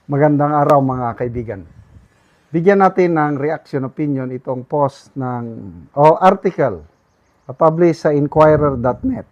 Magandang araw mga kaibigan. Bigyan natin ng reaction opinion itong post o article published sa Inquirer.net.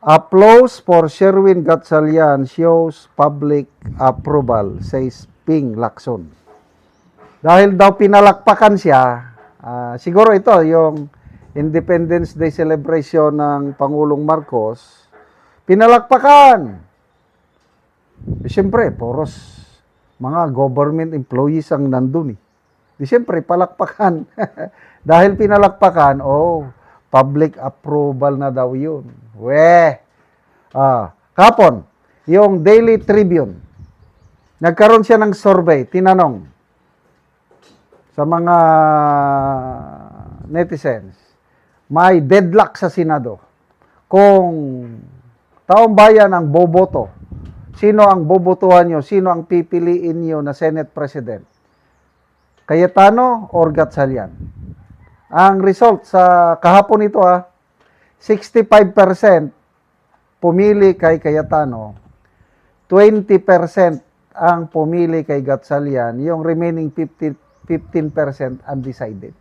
Applause for Sherwin Gatchalian shows public approval, says Ping Lacson. Dahil daw pinalakpakan siya, siguro ito yung Independence Day celebration ng Pangulong Marcos, pinalakpakan. Siyempre, poros mga government employees ang nandun eh. Siyempre, palakpakan. Dahil pinalakpakan, public approval na daw yun. Kapon, yung Daily Tribune, nagkaroon siya ng survey, tinanong sa mga netizens, may deadlock sa Senado. Kung taong bayan ang boboto, sino ang bobotohan nyo? Sino ang pipiliin nyo na Senate President? Cayetano or Gatchalian? Ang result sa kahapon ito 65% pumili kay Cayetano, 20% ang pumili kay Gatchalian, yung remaining 15% undecided.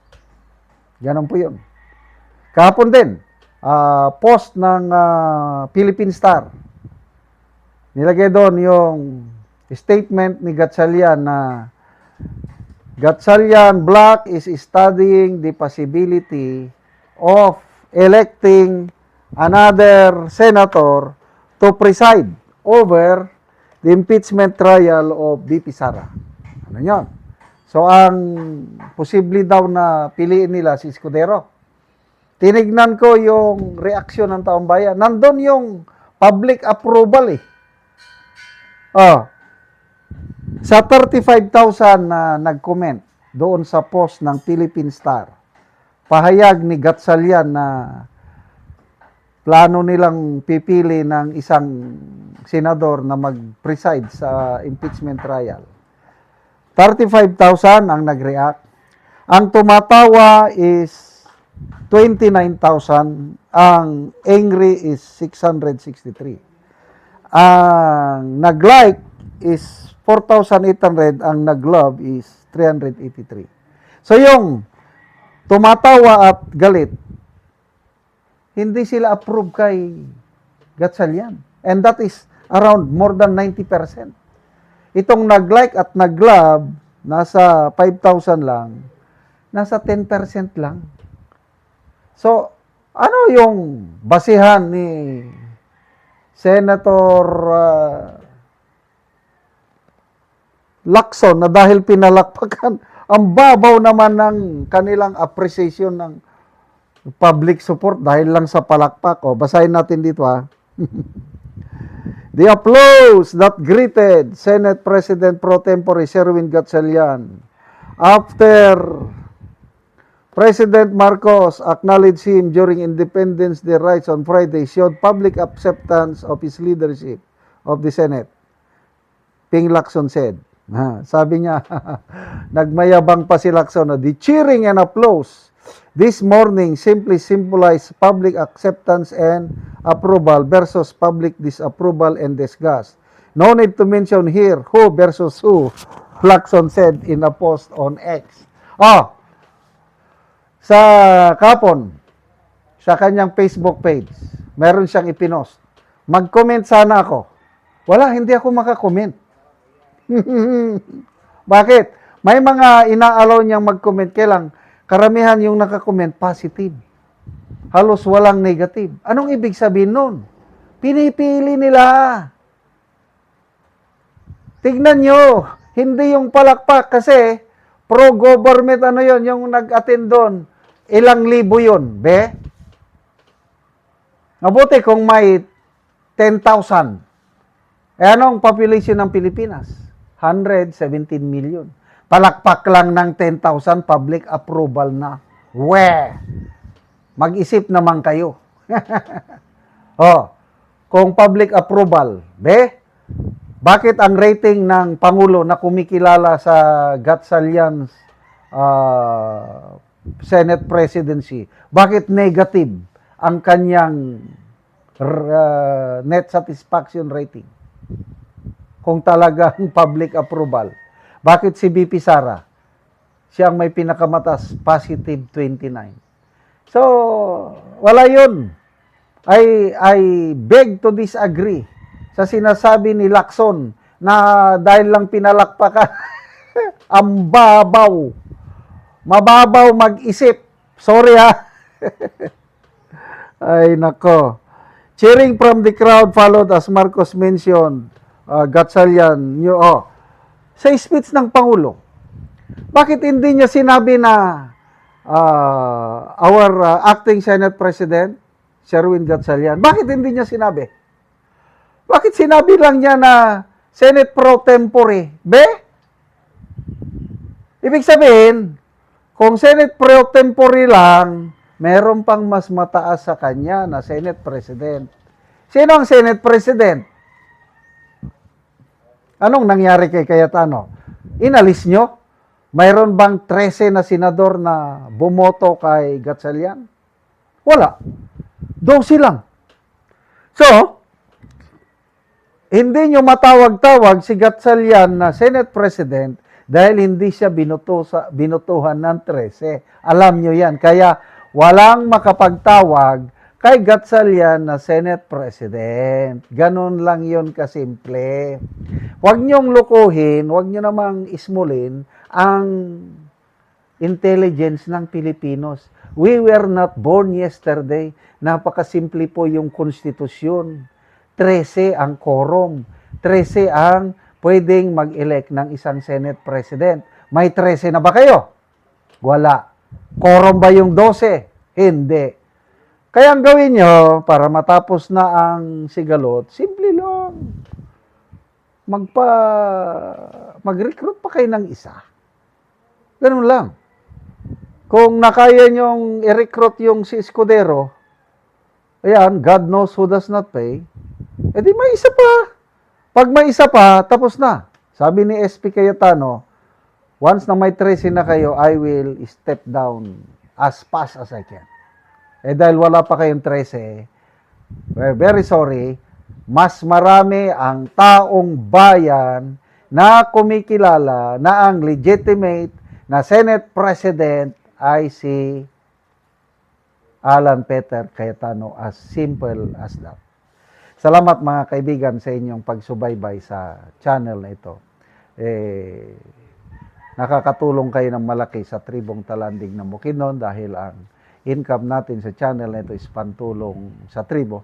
Ganon po yun. Kahapon din, post ng Philippine Star, nilagay doon yung statement ni Gatchalian na Gatchalian Black is studying the possibility of electing another senator to preside over the impeachment trial of VP Sara. Ano yun? So, ang posible daw na piliin nila si Escudero. Tinignan ko yung reaksyon ng taong bayan. Nandun yung public approval eh. Sa 35,000 na nag-comment doon sa post ng Philippine Star, pahayag ni Gatchalian na plano nilang pipili ng isang senador na mag-preside sa impeachment trial. 35,000 ang nag-react. Ang tumatawa is 29,000. Ang angry is 663. Ang nag-like is 4,800. Ang nag-love is 383. So yung tumatawa at galit, hindi sila approve kay Gatchalian. And that is around more than 90%. Itong nag-like at nag-love, nasa 5,000 lang, nasa 10% lang. So, ano yung basihan ni Senator Lacson na dahil pinalakpakan, ang babaw naman ng kanilang appreciation ng public support dahil lang sa palakpak. Basahin natin dito The applause that greeted Senate President Pro Tempore Sherwin Gatchalian after President Marcos acknowledged him during Independence Day rites on Friday showed public acceptance of his leadership of the Senate. Ping Lacson said. Sabi niya, nagmayabang pa si Lacson. The cheering and applause this morning simply symbolize public acceptance and approval versus public disapproval and disgust. No need to mention here who versus who, Lacson said in a post on X. Sa kapon, sa kanyang Facebook page, meron siyang ipinost. Mag-comment sana ako. Wala, hindi ako makakomment. Bakit? May mga ina-allow niyang mag-comment, kailang karamihan yung nakakomment positive. Halos walang negative. Anong ibig sabihin nun? Pinipili nila. Tignan nyo, hindi yung palakpak kasi pro-government yun, yung nag-attend doon, ilang libo yun, be? Mabuti kung may 10,000. Anong population ng Pilipinas? 117 million. Palakpak lang ng 10,000, public approval na. Mag-isip naman kayo. Kung public approval, bakit ang rating ng Pangulo na kumikilala sa Gatchalian's Senate presidency, bakit negative ang kanyang net satisfaction rating? kung talagang public approval. Bakit si BP Sara? Siya ang may pinakamataas, positive 29. So, wala yun. I beg to disagree sa sinasabi ni Lacson na dahil lang pinalakpakan, ang babaw. Mababaw mag-isip. Sorry ha. Ay nako. Cheering from the crowd followed as Marcos mentioned. Gatchalian. Sa speech ng Pangulo, bakit hindi niya sinabi na our acting Senate President, Sherwin Gatchalian, bakit hindi niya sinabi? Bakit sinabi lang niya na Senate pro tempore? Ibig sabihin, kung Senate pro tempore lang, meron pang mas mataas sa kanya na Senate President. Sino ang Senate President? Anong nangyari kay Cayetano? Inalis nyo? Mayroon bang 13 na senador na bumoto kay Gatchalian? Wala. 12 lang. So, hindi nyo matawag-tawag si Gatchalian na Senate President dahil hindi siya binutuhan ng 13. Alam nyo yan. Kaya walang makapagtawag kay Gatchalian na Senate President. Ganun lang yun kasimple. Huwag nyong lukuhin, huwag nyo namang ismulin ang intelligence ng Pilipinos. We were not born yesterday. Napakasimple po yung konstitusyon. 13 ang quorum. 13 ang pwedeng mag-elect ng isang Senate President. May 13 na ba kayo? Wala. Quorum ba yung 12? Hindi. Kaya ang gawin nyo, para matapos na ang sigalot, simple lang. Mag-recruit pa kayo ng isa. Ganun lang. Kung nakaya nyong i-recruit yung si Escudero, ayan, God knows who does not pay, edi may isa pa. Pag may isa pa, tapos na. Sabi ni SP Cayetano, once na may 13 na kayo, I will step down as fast as I can. Dahil wala pa kayong 13, we're very sorry, mas marami ang taong bayan na kumikilala na ang legitimate na Senate President ay si Alan Peter Cayetano, as simple as that. Salamat mga kaibigan sa inyong pagsubaybay sa channel na ito. Nakakatulong kayo ng malaki sa tribong Talandig ng Bukidnon dahil ang income natin sa channel na ito is pantulong sa tribo.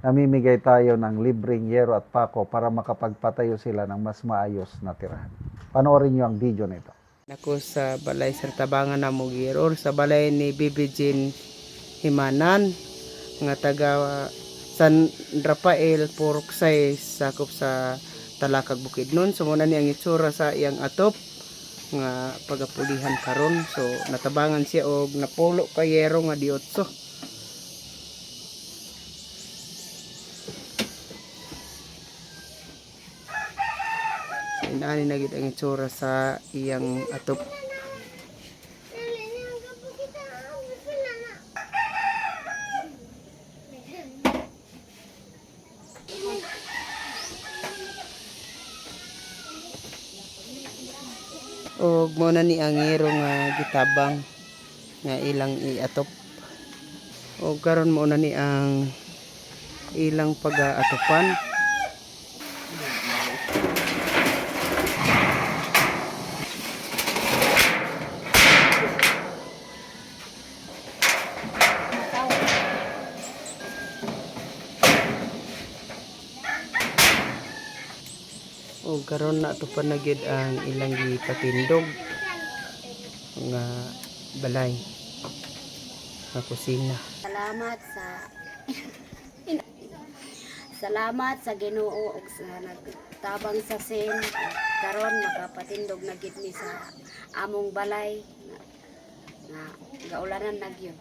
Namimigay tayo ng libreng yero at pako para makapagpatayo sila ng mas maayos na tirahan. Panoorin nyo ang video na ito. Ako sa balay sa Tabangan na Mugiro, sa balay ni Bibi Jean Himanan, nga taga San Rafael, Purok 6, sakop sa Talakag Bukidnon. So muna ni ang itsura sa iyang atop nga pagapulihan karon. So natabangan siya og napulo ka yero nga diotso. Inaani na gid ang itsura sa iyang atop. Og mo na ni ang ngero nga gitabang nga ilang iatop. Og karon mo na ni ang ilang pag-aatopan. O karon na to panagid ang ilang gipatindog nga balay nga kusina. Salamat sa Ginoo ug sa nagtabang sa sin karon makapatindog na gid mi sa among balay nga gaulanan na gyud.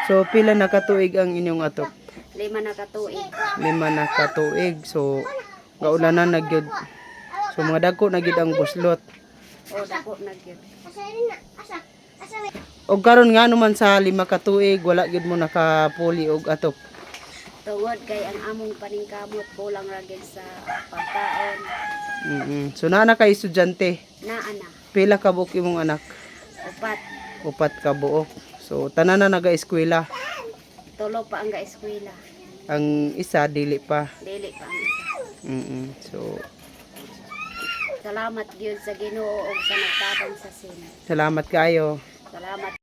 So pila na katuig ang inyong atop? 5 na katuig. 5 na katuig. So gaulanan na gyud. So mga dagko na gyud ang buslot. O dako na gyud. Og karon nga naman sa 5 ka tuig wala gyud mo nakapuli og atop. tungod kay ang among paningkamot kulang ra gyud sa pagkaon. So naa na kay estudyante. Naa na, Pila ka buok imong anak? upat, Upat ka buok. So tanan na naga-eskwela. tulo pa ang gaeskwela. Ang isa dili pa. Dili pa ang isa. So Salamat gyud sa Ginoo ug sa nagtabang sa sin. salamat kayo. Salamat